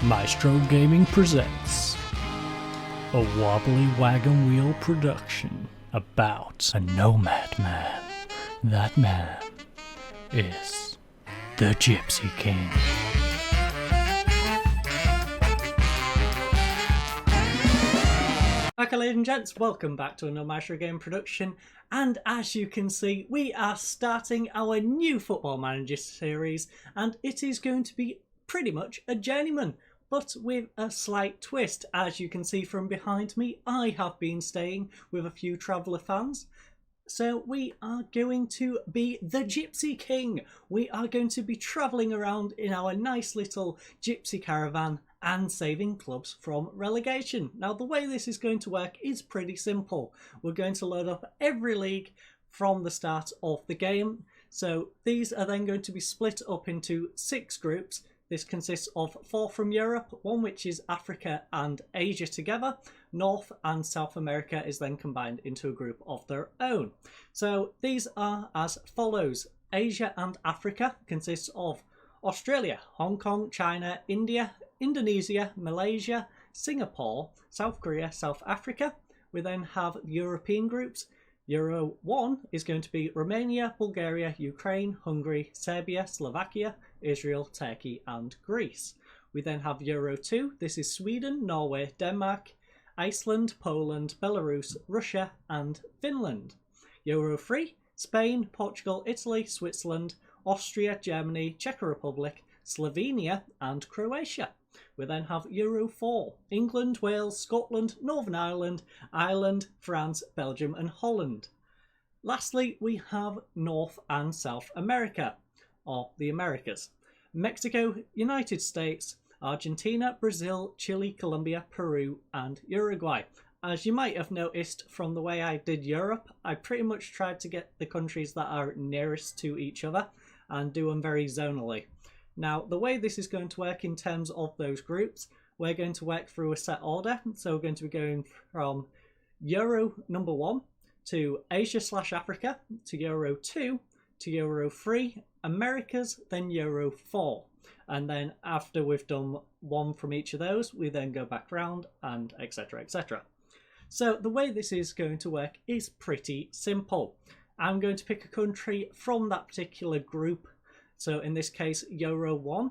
Maestro Gaming presents a wobbly wagon wheel production about a nomad man. That man is the Gypsy King. Okay, ladies and gents, welcome back to another Maestro Game production, and as you can see, we are starting our new Football Manager series, and it is going to be pretty much a journeyman, but with a slight twist. As you can see from behind me, I have been staying with a few Traveller fans. So we are going to be the Gypsy King. We are going to be travelling around in our nice little Gypsy caravan and saving clubs from relegation. Now, the way this is going to work is pretty simple. We're going to load up every league from the start of the game. So these are then going to be split up into 6 groups. This consists of 4 from Europe, 1 which is Africa and Asia together. North and South America is then combined into a group of their own. So these are as follows. Asia and Africa consists of Australia, Hong Kong, China, India, Indonesia, Malaysia, Singapore, South Korea, South Africa. We then have European groups. Euro 1 is going to be Romania, Bulgaria, Ukraine, Hungary, Serbia, Slovakia, Israel, Turkey and Greece. We then have Euro 2. This is Sweden, Norway, Denmark, Iceland, Poland, Belarus, Russia and Finland. Euro 3, Spain, Portugal, Italy, Switzerland, Austria, Germany, Czech Republic, Slovenia and Croatia. We then have Euro 4, England, Wales, Scotland, Northern Ireland, Ireland, France, Belgium and Holland. Lastly, we have North and South America, or the Americas. Mexico, United States, Argentina, Brazil, Chile, Colombia, Peru and Uruguay. As you might have noticed from the way I did Europe, I pretty much tried to get the countries that are nearest to each other and do them very zonally. Now, the way this is going to work in terms of those groups, we're going to work through a set order. So we're going to be going from Euro number 1 to Asia/Africa to Euro 2 to Euro 3, Americas, then Euro 4. And then after we've done 1 from each of those, we then go back round and etc, etc. So the way this is going to work is pretty simple. I'm going to pick a country from that particular group. So in this case, Euro 1.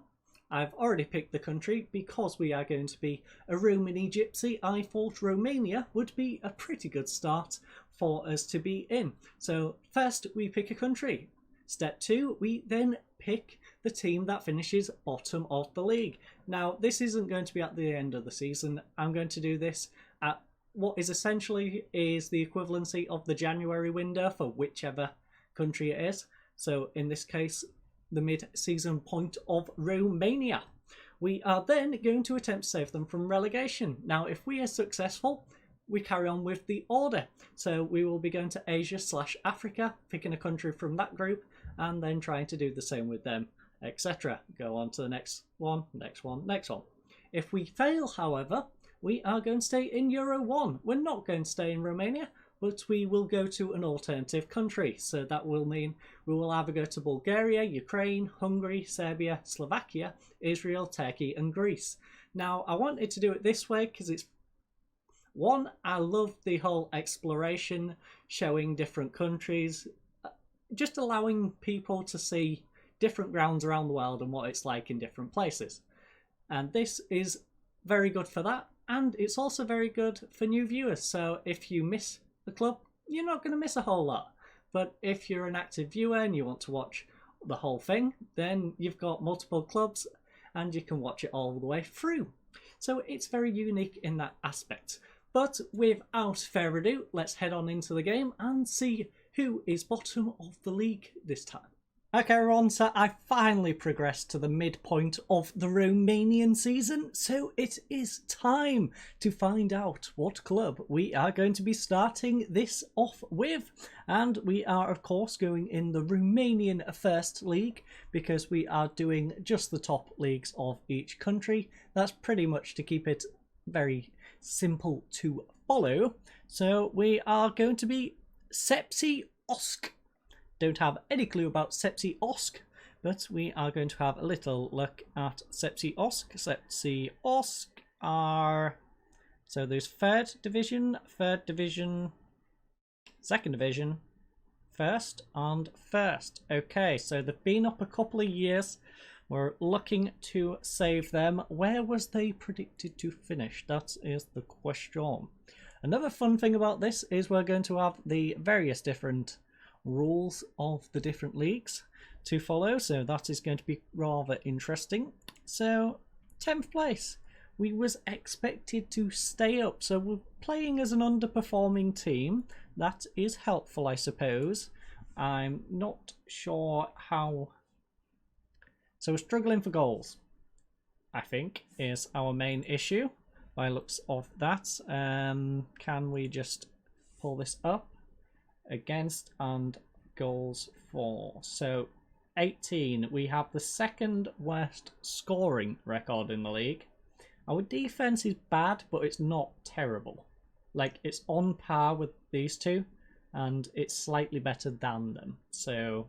I've already picked the country because we are going to be a Romani Gypsy. I thought Romania would be a pretty good start for us to be in. So first we pick a country. Step 2, we then pick the team that finishes bottom of the league. Now, this isn't going to be at the end of the season. I'm going to do this at what is essentially is the equivalency of the January window for whichever country it is. So in this case, the mid-season point of Romania. We are then going to attempt to save them from relegation. Now, if we are successful, we carry on with the order. So we will be going to Asia/Africa, picking a country from that group, and then trying to do the same with them, etc. Go on to the next one, next one, next one. If we fail, however, we are going to stay in Euro 1. We're not going to stay in Romania, but we will go to an alternative country. So that will mean we will either go to Bulgaria, Ukraine, Hungary, Serbia, Slovakia, Israel, Turkey and Greece. Now, I wanted to do it this way because it's one, I love the whole exploration, showing different countries, just allowing people to see different grounds around the world and what it's like in different places. And this is very good for that. And it's also very good for new viewers. So if you miss the club, you're not going to miss a whole lot. But if you're an active viewer and you want to watch the whole thing, then you've got multiple clubs and you can watch it all the way through. So it's very unique in that aspect. But without further ado, let's head on into the game and see who is bottom of the league this time. Okay everyone, so I finally progressed to the midpoint of the Romanian season, so it is time to find out what club we are going to be starting this off with. And we are of course going in the Romanian First League because we are doing just the top leagues of each country. That's pretty much to keep it very simple to follow. So we are going to be Gypsy Osk. Don't have any clue about Gypsy Osk, but we are going to have a little look at Gypsy Osk. Gypsy Osk are, so there's third division, second division, first and first. Okay, so they've been up a couple of years. We're looking to save them. Where was they predicted to finish? That is the question. Another fun thing about this is we're going to have the various different rules of the different leagues to follow, so that is going to be rather interesting. So 10th place, we was expected to stay up, so we're playing as an underperforming team. That is helpful, I suppose. I'm not sure how. So we're struggling for goals, I think, is our main issue by looks of that. Can we just pull this up? Against and goals for. So 18, we have the second worst scoring record in the league. Our defense is bad, but it's not terrible. Like, it's on par with these two, and it's slightly better than them. So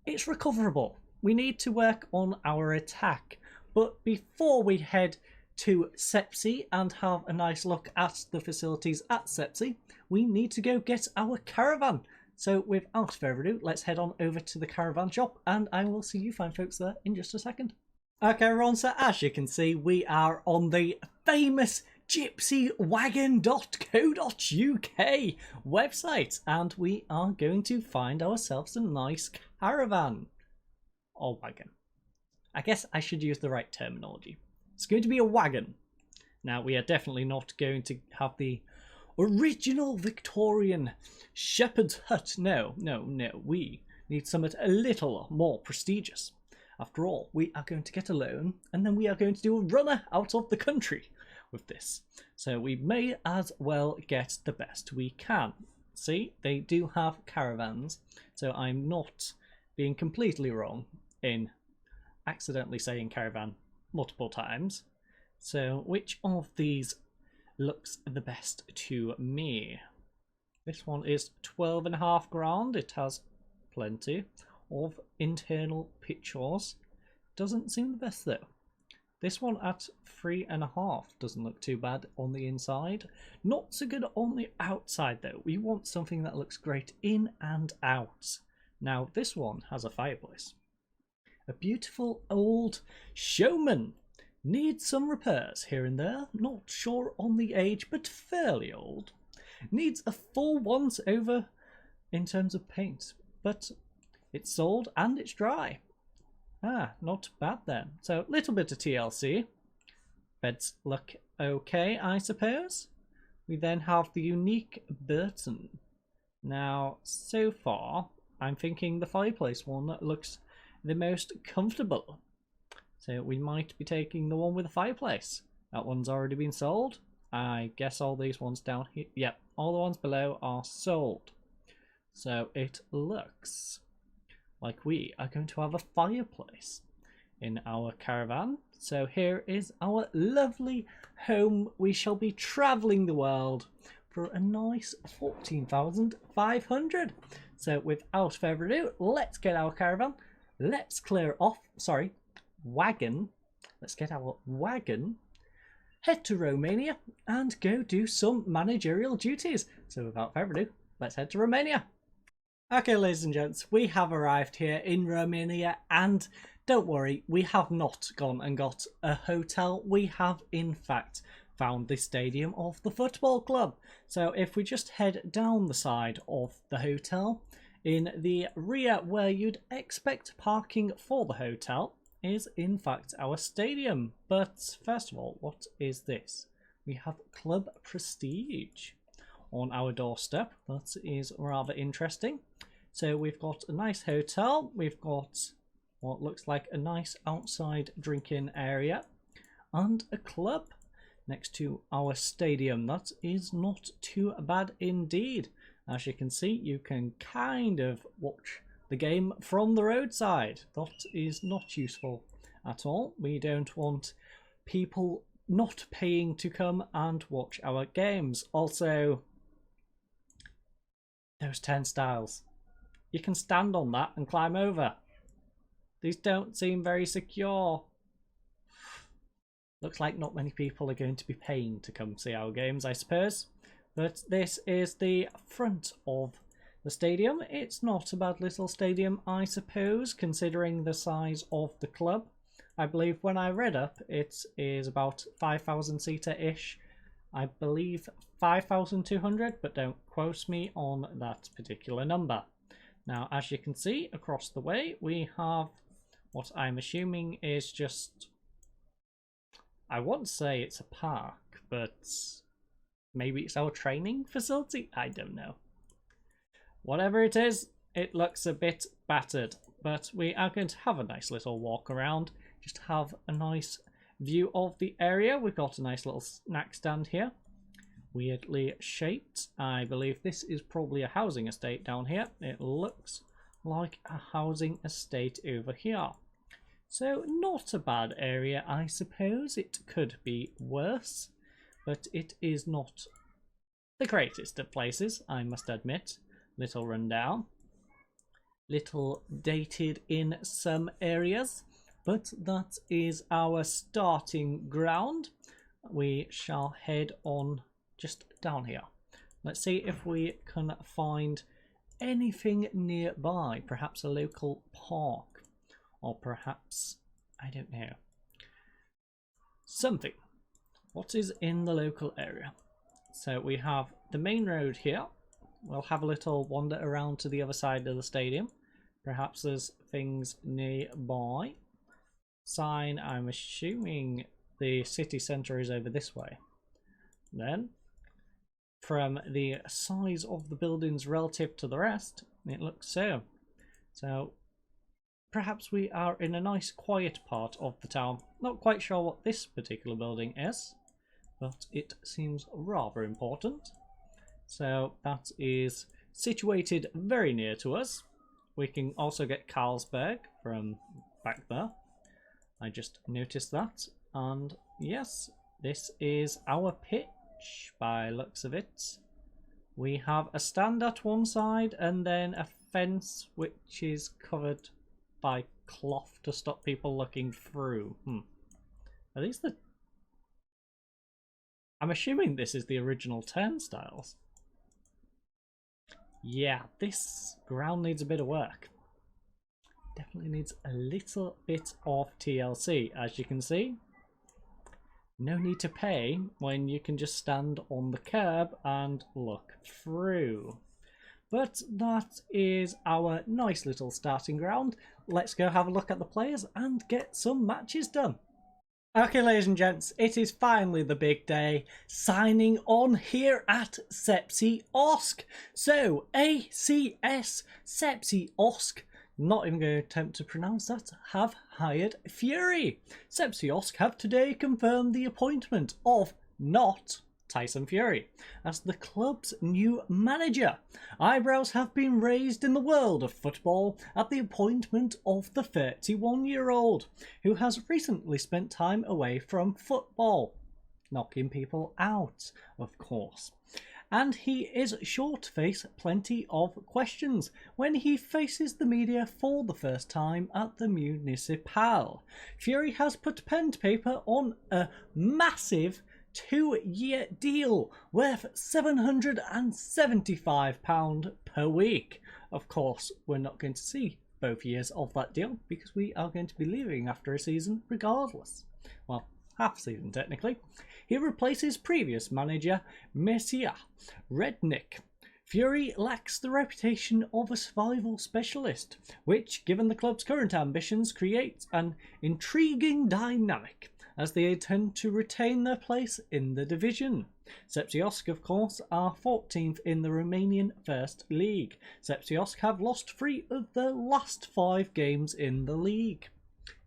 it's recoverable. We need to work on our attack. But before we head to Gypsy and have a nice look at the facilities at Gypsy, we need to go get our caravan. So without further ado, let's head on over to the caravan shop, and I will see you fine folks there in just a second. Okay, Ron, so as you can see, we are on the famous gypsywagon.co.uk website, and we are going to find ourselves a nice caravan. Or wagon. I guess I should use the right terminology. It's going to be a wagon. Now, we are definitely not going to have the original Victorian shepherd's hut. No. We need something a little more prestigious. After all, we are going to get a loan, and then we are going to do a runner out of the country with this. So we may as well get the best we can. See, they do have caravans, so I'm not being completely wrong in accidentally saying caravan multiple times. So which of these looks the best to me? This one is 12.5 grand. It has plenty of internal pictures. Doesn't seem the best though. This one at 3.5 doesn't look too bad on the inside. Not so good on the outside though. We want something that looks great in and out. Now this one has a fireplace. A beautiful old showman. Needs some repairs here and there. Not sure on the age, but fairly old. Needs a full once over in terms of paint, but it's sold and it's dry. Not bad then. So a little bit of TLC. Beds look okay, I suppose. We then have the unique Burton. Now, so far, I'm thinking the fireplace one looks the most comfortable. So we might be taking the one with the fireplace. That one's already been sold. I guess all these ones down here, yep, all the ones below are sold. So it looks like we are going to have a fireplace in our caravan. So here is our lovely home. We shall be travelling the world for a nice 14,500. So without further ado, let's get our caravan. Let's clear off, wagon. Let's get our wagon, head to Romania, and go do some managerial duties. So without further ado, let's head to Romania. Okay, ladies and gents, we have arrived here in Romania, and don't worry, we have not gone and got a hotel. We have, in fact, found the stadium of the football club. So if we just head down the side of the hotel, in the rear where you'd expect parking for the hotel is in fact our stadium. But first of all, what is this? We have Club Prestige on our doorstep. That is rather interesting. So we've got a nice hotel, we've got what looks like a nice outside drinking area, and a club next to our stadium. That is not too bad indeed. As you can see, you can kind of watch the game from the roadside. That is not useful at all. We don't want people not paying to come and watch our games. Also, those turnstiles. You can stand on that and climb over. These don't seem very secure. Looks like not many people are going to be paying to come see our games, I suppose. But this is the front of the stadium. It's not a bad little stadium, I suppose, considering the size of the club. I believe when I read up, it is about 5,000 seater-ish. I believe 5,200, but don't quote me on that particular number. Now, as you can see, across the way, we have what I'm assuming is just... I want to say it's a park, but maybe it's our training facility? I don't know. Whatever it is, it looks a bit battered, but we are going to have a nice little walk around, just have a nice view of the area. We've got a nice little snack stand here, weirdly shaped. I believe this is probably a housing estate down here. It looks like a housing estate over here. So not a bad area, I suppose. It could be worse, but it is not the greatest of places, I must admit. Little rundown, little dated in some areas, but that is our starting ground. We shall head on just down here. Let's see if we can find anything nearby, perhaps a local park. Or perhaps, I don't know, something. What is in the local area? So we have the main road here. We'll have a little wander around to the other side of the stadium. Perhaps there's things nearby. Sign, I'm assuming the city centre is over this way. Then, from the size of the buildings relative to the rest, it looks so. So, perhaps we are in a nice quiet part of the town. Not quite sure what this particular building is, but it seems rather important. So that is situated very near to us. We can also get Carlsberg from back there. I just noticed that. And yes, this is our pitch by looks of it. We have a stand at one side and then a fence which is covered by cloth to stop people looking through. Are these the... I'm assuming this is the original turnstiles. Yeah, this ground needs a bit of work. Definitely needs a little bit of TLC, as you can see. No need to pay when you can just stand on the curb and look through. But that is our nice little starting ground. Let's go have a look at the players and get some matches done. Okay, ladies and gents, it is finally the big day. Signing on here at Gypsy Osk. So, ACS Gypsy Osk, not even going to attempt to pronounce that, have hired Fury. Gypsy Osk have today confirmed the appointment of not Tyson Fury as the club's new manager. Eyebrows have been raised in the world of football at the appointment of the 31-year-old, who has recently spent time away from football, knocking people out, of course. And he is sure to face plenty of questions when he faces the media for the first time at the Municipal. Fury has put pen to paper on a massive 2-year deal worth £775 per week. Of course, we're not going to see both years of that deal because we are going to be leaving after a season regardless. Well, half season technically. He replaces previous manager Messiah Rednick. Fury lacks the reputation of a survival specialist, which, given the club's current ambitions, creates an intriguing dynamic as they intend to retain their place in the division. Gypsy Osk, of course, are 14th in the Romanian First League. Gypsy Osk have lost 3 of their last 5 games in the league.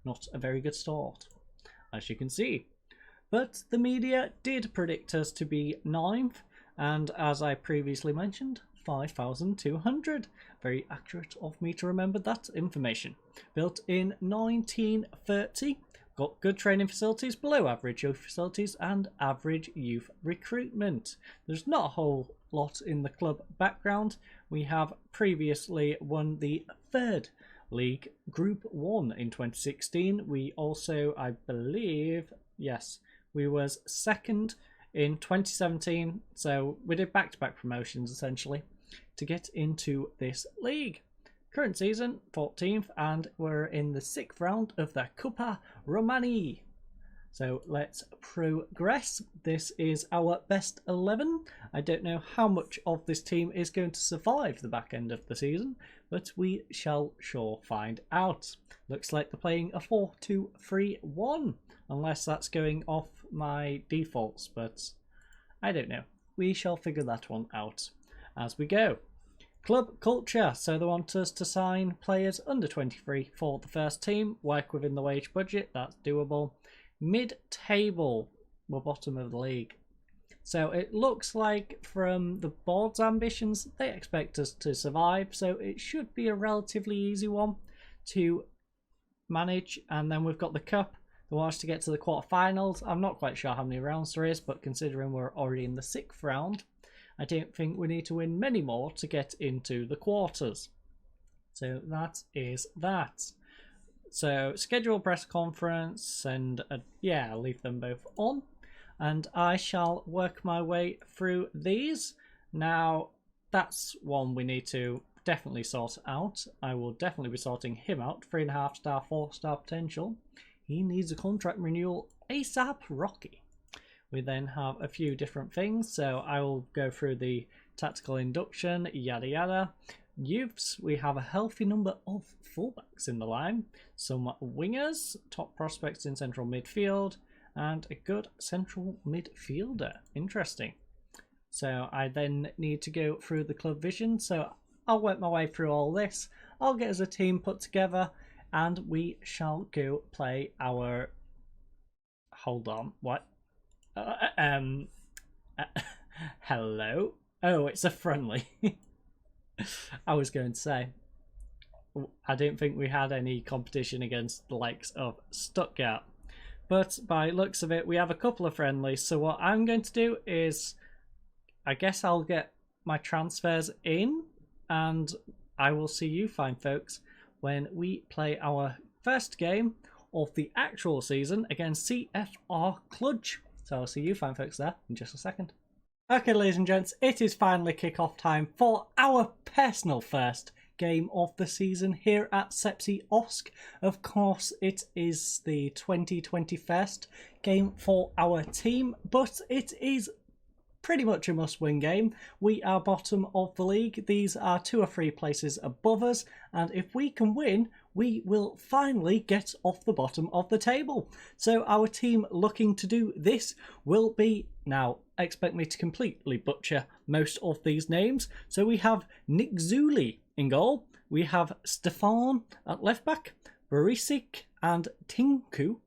Not a very good start, as you can see. But the media did predict us to be 9th, and as I previously mentioned, 5,200. Very accurate of me to remember that information. Built in 1930. Got good training facilities, below average youth facilities and average youth recruitment. There's not a whole lot in the club background. We have previously won the 3rd League Group 1 in 2016. We also, I believe, yes, we was second in 2017. So we did back-to-back promotions essentially to get into this league. Current season, 14th, and we're in the 6th round of the Cuppa Romani. So let's progress. This is our best 11. I don't know how much of this team is going to survive the back end of the season, but we shall sure find out. Looks like they're playing a 4-2-3-1, unless that's going off my defaults, but I don't know. We shall figure that one out as we go. Club culture, so they want us to sign players under 23 for the first team, work within the wage budget, that's doable. Mid-table, we're bottom of the league. So it looks like from the board's ambitions, they expect us to survive, so it should be a relatively easy one to manage. And then we've got the cup, they want us to get to the quarterfinals. I'm not quite sure how many rounds there is, but considering we're already in the 6th round, I don't think we need to win many more to get into the quarters. So that is that. So schedule press conference and yeah, I'll leave them both on. And I shall work my way through these. Now, that's one we need to definitely sort out. I will definitely be sorting him out. 3.5 star, 4 star potential. He needs a contract renewal ASAP Rocky. We then have a few different things. So I will go through the tactical induction, yada yada. Youths, we have a healthy number of fullbacks in the line. Some wingers, top prospects in central midfield, and a good central midfielder. Interesting. So I then need to go through the club vision. So I'll work my way through all this. I'll get us a team put together and we shall go play our... Hold on, what? Hello? Oh, it's a friendly. I was going to say, I didn't think we had any competition against the likes of Stuttgart. But by looks of it, we have a couple of friendlies. So what I'm going to do is, I guess I'll get my transfers in. And I will see you fine folks when we play our first game of the actual season against CFR Cluj. So I'll see you fine folks there in just a second. Okay, ladies and gents, it is finally kick-off time for our personal first game of the season here at Sepsi Osk. Of course, it is the 2021st game for our team, but it is pretty much a must-win game. We are bottom of the league. These are 2 or 3 places above us, and if we can win, we will finally get off the bottom of the table. So our team looking to do this will be... Now, expect me to completely butcher most of these names. So we have Nick Zuli in goal. We have Stefan at left back, Barisic and Tinku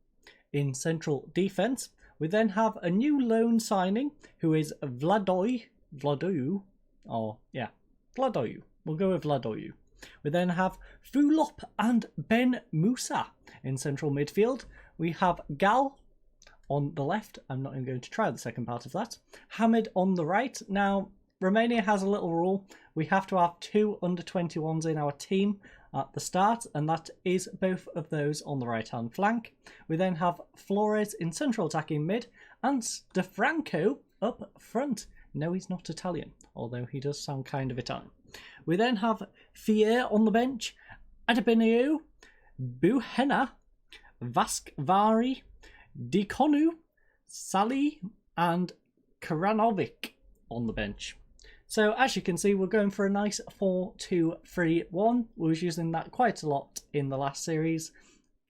in central defence. We then have a new loan signing who is Vladoyu. We'll go with Vladoyu. We then have Fulop and Ben Musa in central midfield. We have Gal on the left. I'm not even going to try the second part of that. Hamid on the right. Now, Romania has a little rule. We have to have 2 under-21s in our team at the start, and that is both of those on the right-hand flank. We then have Flores in central attacking mid, and DeFranco up front. No, he's not Italian, although he does sound kind of Italian. We then have Fier on the bench, Adebeneu, Buhena, Vaskvari, Dikonu, Sali, and Karanovic on the bench. So as you can see, we're going for a nice 4-2-3-1. We was using that quite a lot in the last series.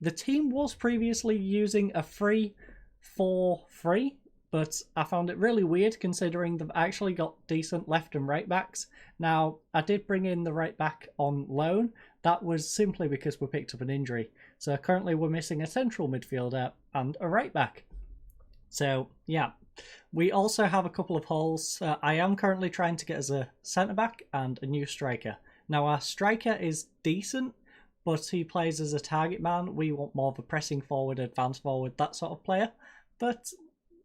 The team was previously using a 3-4-3, but I found it really weird considering they've actually got decent left and right backs. Now, I did bring in the right back on loan. That was simply because we picked up an injury. So currently we're missing a central midfielder and a right back. So, yeah. We also have a couple of holes. I am currently trying to get us a centre-back and a new striker. Now, our striker is decent, but he plays as a target man. We want more of a pressing forward, advance forward, that sort of player. But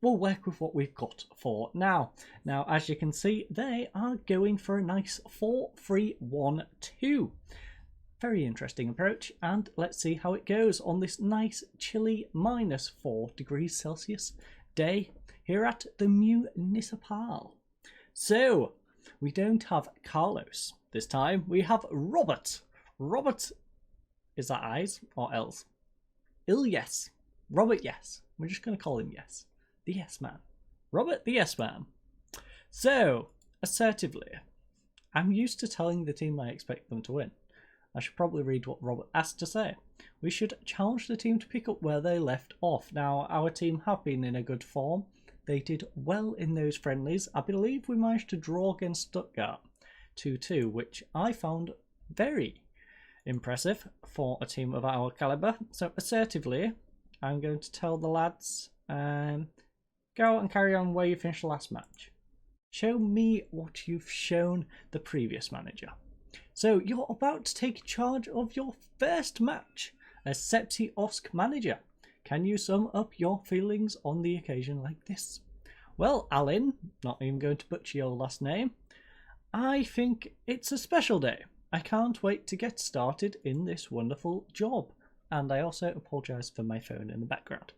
we'll work with what we've got for now. Now, as you can see, they are going for a nice 4-3-1-2. Very interesting approach, and let's see how it goes on this nice chilly -4 degrees Celsius day here at the Municipal. So, we don't have Carlos this time, we have Robert. Robert, is that I's or L's? Yes. Robert, yes. We're just going to call him Yes. The Yes Man. Robert, the Yes Man. So, assertively, I'm used to telling the team I expect them to win. I should probably read what Robert asked to say. We should challenge the team to pick up where they left off. Now, our team have been in a good form. They did well in those friendlies. I believe we managed to draw against Stuttgart 2-2, which I found very impressive for a team of our calibre. So, assertively, I'm going to tell the lads, go out and carry on where you finished the last match. Show me what you've shown the previous manager. So you're about to take charge of your first match as Sepsi Osk manager. Can you sum up your feelings on the occasion like this? Well, Alan, not even going to butcher your last name, I think it's a special day. I can't wait to get started in this wonderful job. And I also apologise for my phone in the background.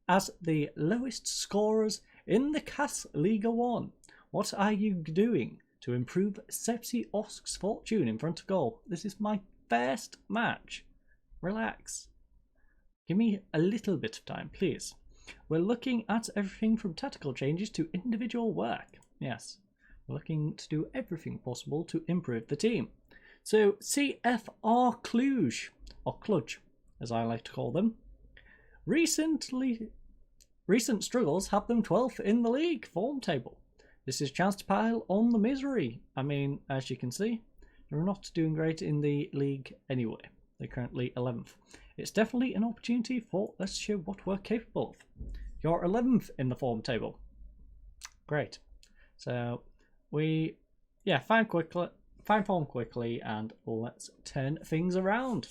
As the lowest scorers in the CAS Liga 1, what are you doing to improve Sepsi Osk's fortune in front of goal? This is my first match. Relax. Give me a little bit of time, please. We're looking at everything from tactical changes to individual work. Yes, we're looking to do everything possible to improve the team. So CFR Cluj, or Cluj, as I like to call them. Recent struggles have them 12th in the league form table. This is a chance to pile on the misery. I mean, as you can see, they're not doing great in the league anyway. They're currently 11th. It's definitely an opportunity for us to show what we're capable of. You're 11th in the form table. Great. So we, find form quickly and let's turn things around.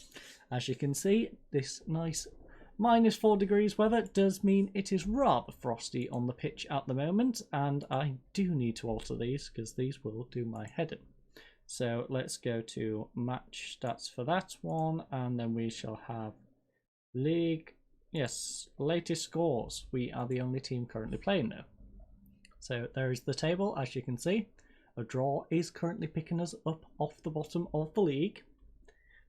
As you can see, this nice -4 degrees weather does mean it is rather frosty on the pitch at the moment, and I do need to alter these because these will do my head in. So let's go to match stats for that one, and then we shall have league, latest scores. We are the only team currently playing now. So there is the table, as you can see. A draw is currently picking us up off the bottom of the league.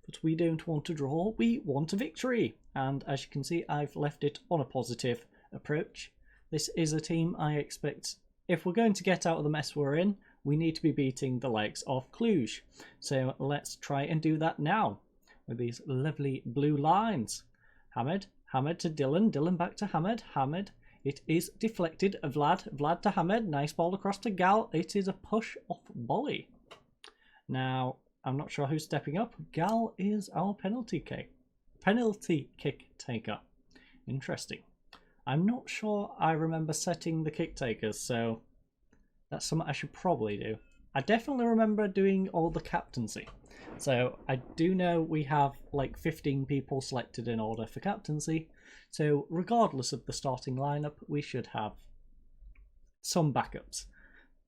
But we don't want a draw, we want a victory. And as you can see, I've left it on a positive approach. This is a team I expect, if we're going to get out of the mess we're in, we need to be beating the likes of Cluj. So let's try and do that now with these lovely blue lines. Hamed to Dylan, Dylan back to Hamed. It is deflected, Vlad to Hamed, nice ball across to Gal. It is a push off volley. Now, I'm not sure who's stepping up. Gal is our penalty kick taker. Interesting. I'm not sure I remember setting the kick takers, so that's something I should probably do. I definitely remember doing all the captaincy. So I do know we have like 15 people selected in order for captaincy. So regardless of the starting lineup, we should have some backups.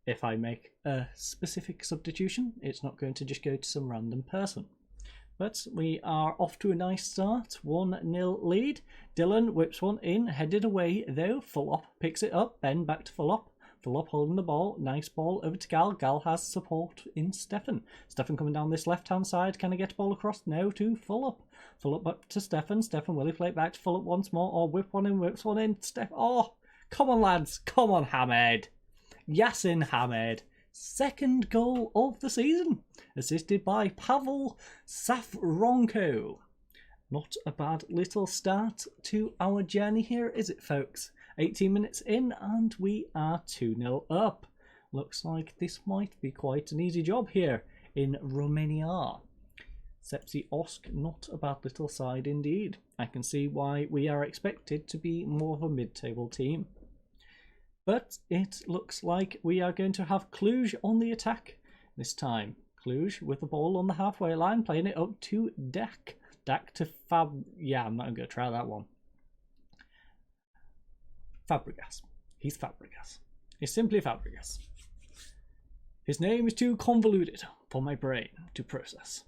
If I make a specific substitution, it's not going to just go to some random person. But we are off to a nice start, 1-0 lead. Dylan whips one in, headed away though. Fulop picks it up, Ben back to Fulop. Fulop holding the ball, nice ball over to Gal. Gal has support in Stefan. Stefan coming down this left-hand side, can I get the ball across? No, to Fulop. Fulop up to Stefan. Stefan, will he play it back to Fulop once more? Or whip one in, whips one in. Oh, come on lads, come on Hamed. Yasin Hamed. Second goal of the season, assisted by Pavel Safronko. Not a bad little start to our journey here, is it, folks? 18 minutes in and we are 2-0 up. Looks like this might be quite an easy job here in Romania. Sepsi Osk, not a bad little side indeed. I can see why we are expected to be more of a mid-table team. But it looks like we are going to have Cluj on the attack this time. Cluj with the ball on the halfway line, playing it up to Dak. Dak to Yeah, I'm not going to try that one. Fabregas. He's Fabregas. He's simply Fabregas. His name is too convoluted for my brain to process.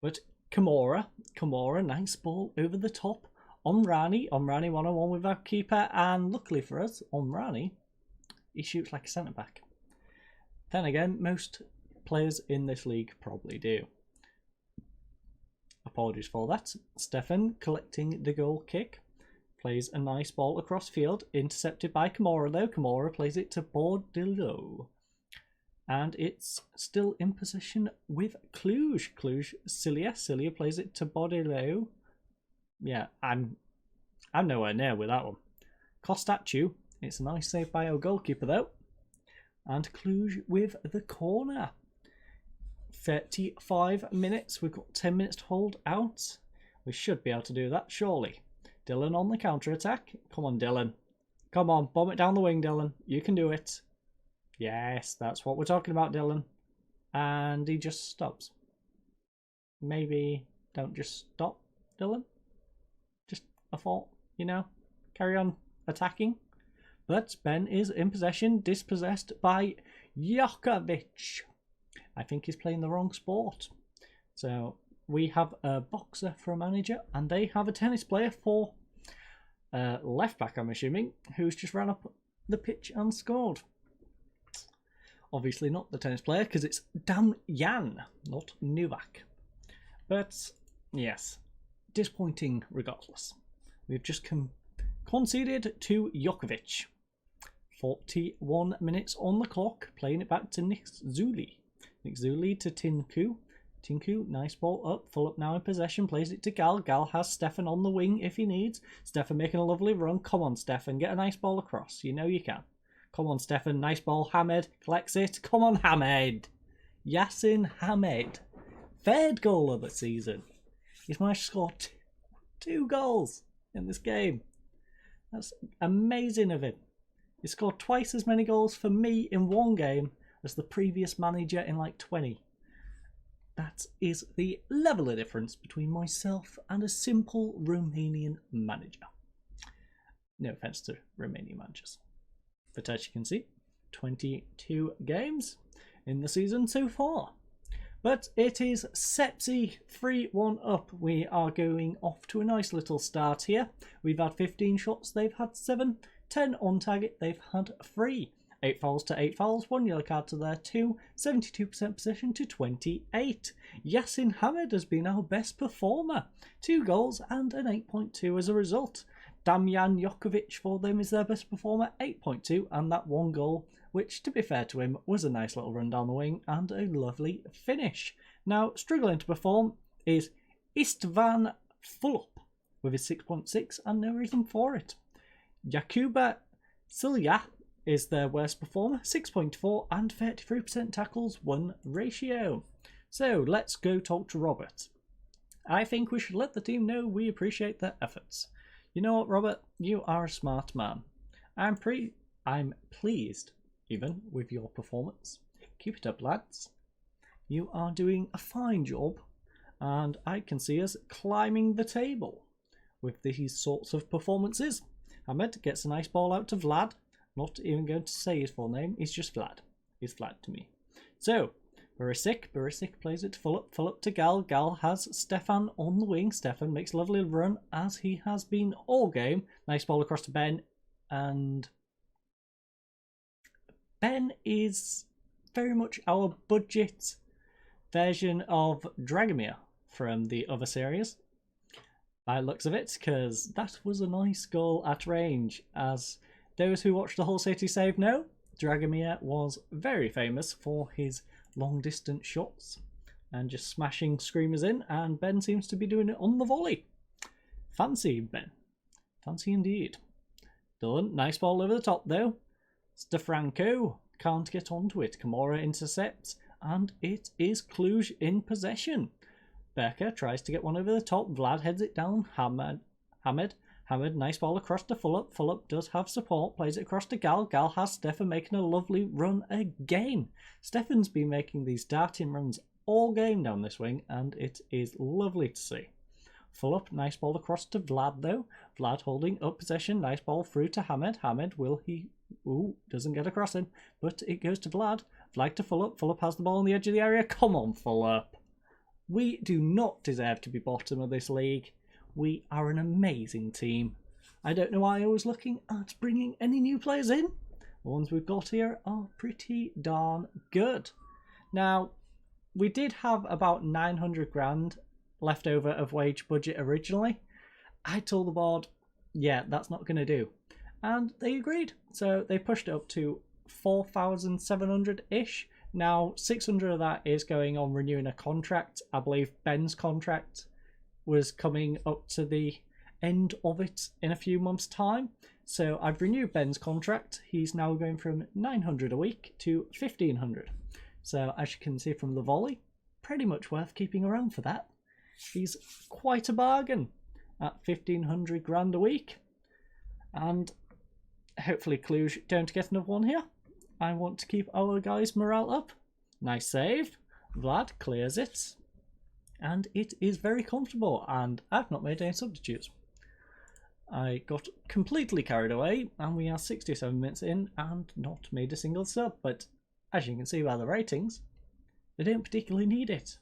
But Kimura, nice ball over the top. Omrani 1-on-1 with our keeper, and luckily for us, Omrani, he shoots like a centre-back. Then again, most players in this league probably do. Apologies for that. Stefan collecting the goal kick. Plays a nice ball across field. Intercepted by Kimura though. Kimura plays it to Bordelot. And it's still in possession with Cluj. Cilia plays it to Bordelot. Yeah, I'm nowhere near with that one. Kostatu. It's a nice save by our goalkeeper though. And Cluj with the corner. 35 minutes. We've got 10 minutes to hold out. We should be able to do that, surely. Dylan on the counter-attack. Come on, Dylan. Come on, bomb it down the wing, Dylan. You can do it. Yes, that's what we're talking about, Dylan. And he just stops. Maybe don't just stop, Dylan. Just a thought, you know. Carry on attacking. But Ben is in possession, dispossessed by Jokovic. I think he's playing the wrong sport. So we have a boxer for a manager, and they have a tennis player for left back, I'm assuming, who's just ran up the pitch and scored. Obviously not the tennis player, because it's Damjan, not Novak. But yes, disappointing regardless. We've just conceded to Jokovic. 41 minutes on the clock, playing it back to Nick Zuli. Nick Zuli to Tinku. Tinku, nice ball up. Full up now in possession. Plays it to Gal. Gal has Stefan on the wing if he needs. Stefan making a lovely run. Come on, Stefan. Get a nice ball across. You know you can. Come on, Stefan. Nice ball. Hamed collects it. Come on, Hamed. Yassin Hamed. Third goal of the season. He's managed to score two goals in this game. That's amazing of him. He scored twice as many goals for me in one game as the previous manager in like 20. That is the level of difference between myself and a simple Romanian manager. No offence to Romanian managers. But as you can see, 22 games in the season so far. But it is Sepsi 3-1 up. We are going off to a nice little start here. We've had 15 shots, they've had 7. 10 on target, they've had 3. 8 fouls to 8 fouls, 1 yellow card to their 2, 72% possession to 28. Yassin Hamed has been our best performer. 2 goals and an 8.2 as a result. Damjan Jokovic for them is their best performer, 8.2, and that 1 goal, which to be fair to him was a nice little run down the wing and a lovely finish. Now, struggling to perform is Istvan Fulop with his 6.6 and no reason for it. Jakuba Cilia is their worst performer, 6.4 and 33% tackles 1 ratio. So let's go talk to Robert. I think we should let the team know we appreciate their efforts. You know what, Robert? You are a smart man. I'm pleased even with your performance. Keep it up, lads. You are doing a fine job, and I can see us climbing the table with these sorts of performances. Hamed gets a nice ball out to Vlad. Not even going to say his full name. He's just Vlad. He's Vlad to me. So, Barisic plays it full up to Gal. Gal has Stefan on the wing. Stefan makes a lovely run as he has been all game. Nice ball across to Ben. And Ben is very much our budget version of Dragomir from the other series. By the looks of it, because that was a nice goal at range. As those who watched the Hull City save know, Dragomir was very famous for his long distance shots and just smashing screamers in, and Ben seems to be doing it on the volley. Fancy, Ben. Fancy indeed. Dylan, nice ball over the top though. Stefranco can't get onto it. Kimura intercepts, and it is Cluj in possession. Becker tries to get one over the top. Vlad heads it down. Hamed, nice ball across to Fulop. Fulop does have support. Plays it across to Gal. Gal has Stefan making a lovely run again. Stefan's been making these darting runs all game down this wing, and it is lovely to see. Fulop, nice ball across to Vlad though. Vlad holding up possession. Nice ball through to Hamed. Hamed, will he... Ooh, doesn't get across him, but it goes to Vlad. Vlad to Fulop. Fulop has the ball on the edge of the area. Come on, Fulop. We do not deserve to be bottom of this league. We are an amazing team. I don't know why I was looking at bringing any new players in. The ones we've got here are pretty darn good. Now, we did have about 900 grand left over of wage budget originally. I told the board, yeah, that's not going to do. And they agreed. So they pushed it up to 4,700-ish. Now, 600 of that is going on renewing a contract. I believe Ben's contract was coming up to the end of it in a few months' time. So I've renewed Ben's contract. He's now going from 900 a week to 1,500. So as you can see from the volley, pretty much worth keeping around for that. He's quite a bargain at 1,500 grand a week. And hopefully Cluj don't get another one here. I want to keep our guys' morale up. Nice save. Vlad clears it. And it is very comfortable. And I've not made any substitutes. I got completely carried away. And we are 67 minutes in and not made a single sub. But as you can see by the ratings, they don't particularly need it.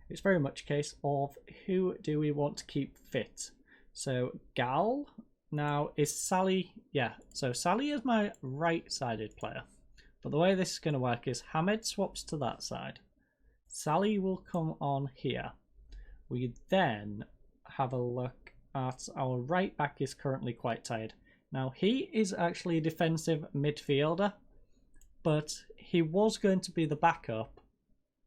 It's very much a case of who do we want to keep fit. So Gal. Now is Sally. Yeah, so Sally is my right-sided player. But the way this is going to work is Hamed swaps to that side. Sally will come on here. We then have a look at our right back is currently quite tired. Now he is actually a defensive midfielder, but he was going to be the backup.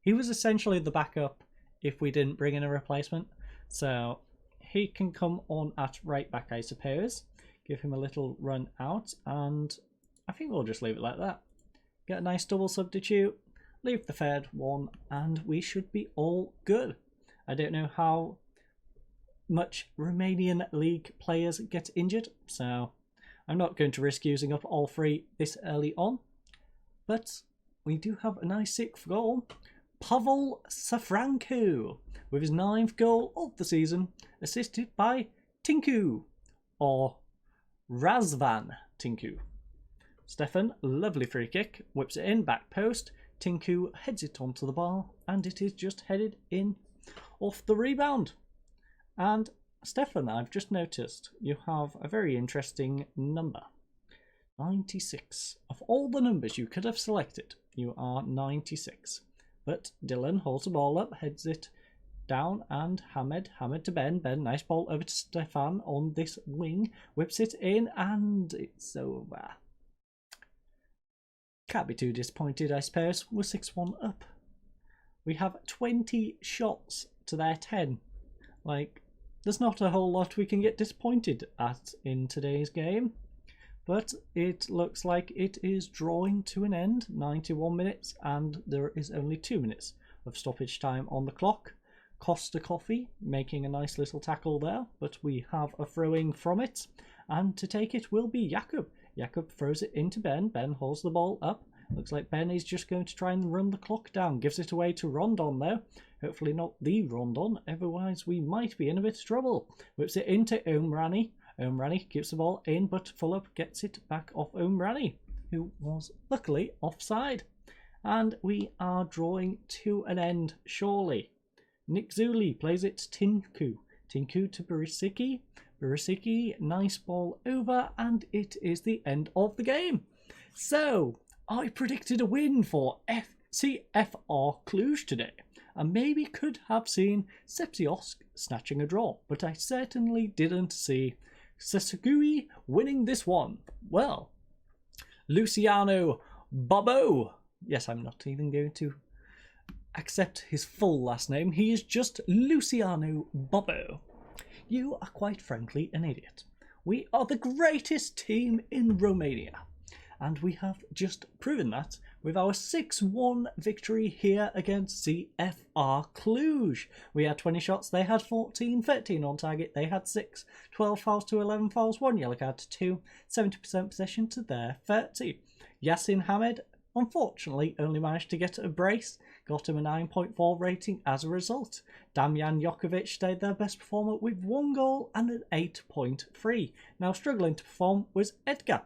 He was essentially the backup if we didn't bring in a replacement. So he can come on at right back, I suppose. Give him a little run out, and I think we'll just leave it like that. Get a nice double substitute, leave the third one, and we should be all good. I don't know how much Romanian league players get injured, so I'm not going to risk using up all three this early on. But we do have a nice sixth goal. Pavel Safranco with his 9th goal of the season, assisted by Tinku, or Razvan Tinku. Stefan, lovely free kick, whips it in, back post. Tinku heads it onto the bar, and it is just headed in off the rebound. And Stefan, I've just noticed you have a very interesting number. 96. Of all the numbers you could have selected, you are 96. But Dylan holds the ball up, heads it down, and Hamed to Ben. Ben, nice ball over to Stefan on this wing, whips it in, and it's over. Can't be too disappointed, I suppose. We're 6-1 up. We have 20 shots to their 10. Like, there's not a whole lot we can get disappointed at in today's game. But it looks like it is drawing to an end. 91 minutes, and there is only 2 minutes of stoppage time on the clock. Costa Coffee making a nice little tackle there, but we have a throw-in from it. And to take it will be Jakub. Jakub throws it into Ben. Ben holds the ball up. Looks like Ben is just going to try and run the clock down. Gives it away to Rondon though. Hopefully not the Rondon, otherwise we might be in a bit of trouble. Whips it into Omrani. Omrani keeps the ball in, but Fulop gets it back off Omrani, who was luckily offside. And we are drawing to an end, surely. Nick Zuli plays it to Tinku. Tinku to Beresicki. Beresicki, nice ball over, and it is the end of the game. So, I predicted a win for CFR Cluj today, and maybe could have seen Sepsiosk snatching a draw, but I certainly didn't see Sasugui winning this one. Well, Luciano Bobo. Yes, I'm not even going to accept his full last name. He is just Luciano Bobo. You are quite frankly an idiot. We are the greatest team in Romania, and we have just proven that with our 6-1 victory here against CFR Cluj. We had 20 shots, they had 14, 13 on target, they had 6, 12 fouls to 11 fouls, 1 yellow card to 2, 70% possession to their 30. Yasin Hamed unfortunately only managed to get a brace, got him a 9.4 rating as a result. Damjan Jokovic stayed their best performer with 1 goal and an 8.3. Now struggling to perform was Edgar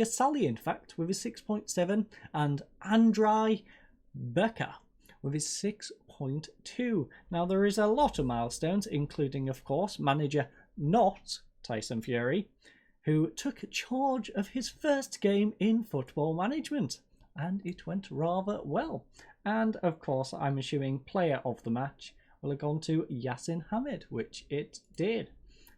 Sally in fact with his 6.7, and Andrei Becker with his 6.2. 7.2. Now, there is a lot of milestones, including, of course, manager not Tyson Fury, who took charge of his first game in football management, and it went rather well. And, of course, I'm assuming player of the match will have gone to Yasin Hamid, which it did.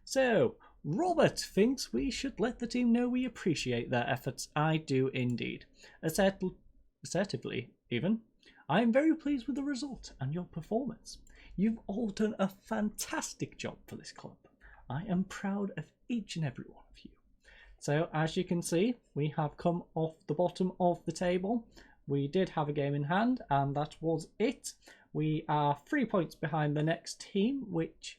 So, Robert thinks we should let the team know we appreciate their efforts. I do indeed. Assertively, even. I am very pleased with the result and your performance. You've all done a fantastic job for this club. I am proud of each and every one of you. So, as you can see, we have come off the bottom of the table. We did have a game in hand, and that was it. We are 3 points behind the next team, which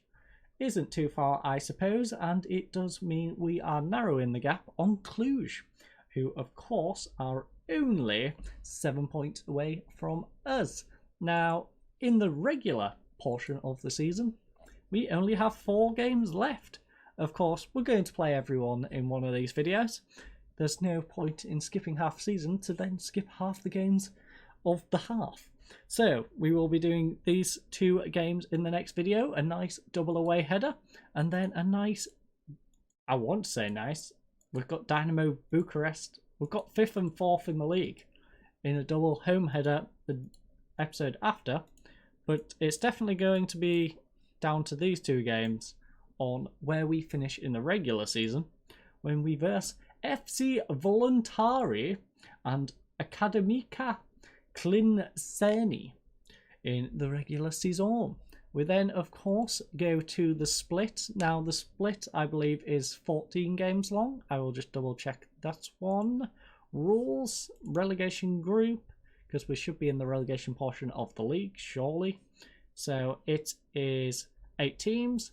isn't too far, I suppose, and it does mean we are narrowing the gap on Cluj, who, of course, are only 7 points away from us. Now, in the regular portion of the season, we only have 4 games left. Of course, we're going to play everyone in one of these videos. There's no point in skipping half season to then skip half the games of the half. So we will be doing these 2 games in the next video, a nice double away header, and then a nice, I want to say nice, we've got Dynamo Bucharest, we've got 5th and 4th in the league in a double home header the episode after, but it's definitely going to be down to these 2 games on where we finish in the regular season when we verse FC Voluntari and Akademika Klinceni in the regular season. We then, of course, go to the split. Now, the split, I believe, is 14 games long. I will just double check that one. Rules, relegation group, because we should be in the relegation portion of the league, surely. So it is 8 teams,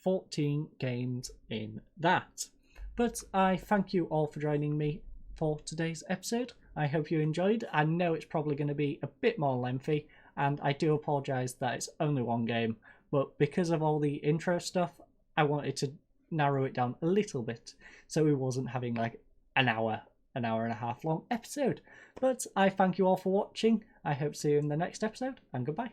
14 games in that. But I thank you all for joining me for today's episode. I hope you enjoyed. I know it's probably going to be a bit more lengthy, and I do apologise that it's only 1 game, but because of all the intro stuff, I wanted to narrow it down a little bit so we wasn't having like an hour and a half long episode. But I thank you all for watching. I hope to see you in the next episode, and goodbye.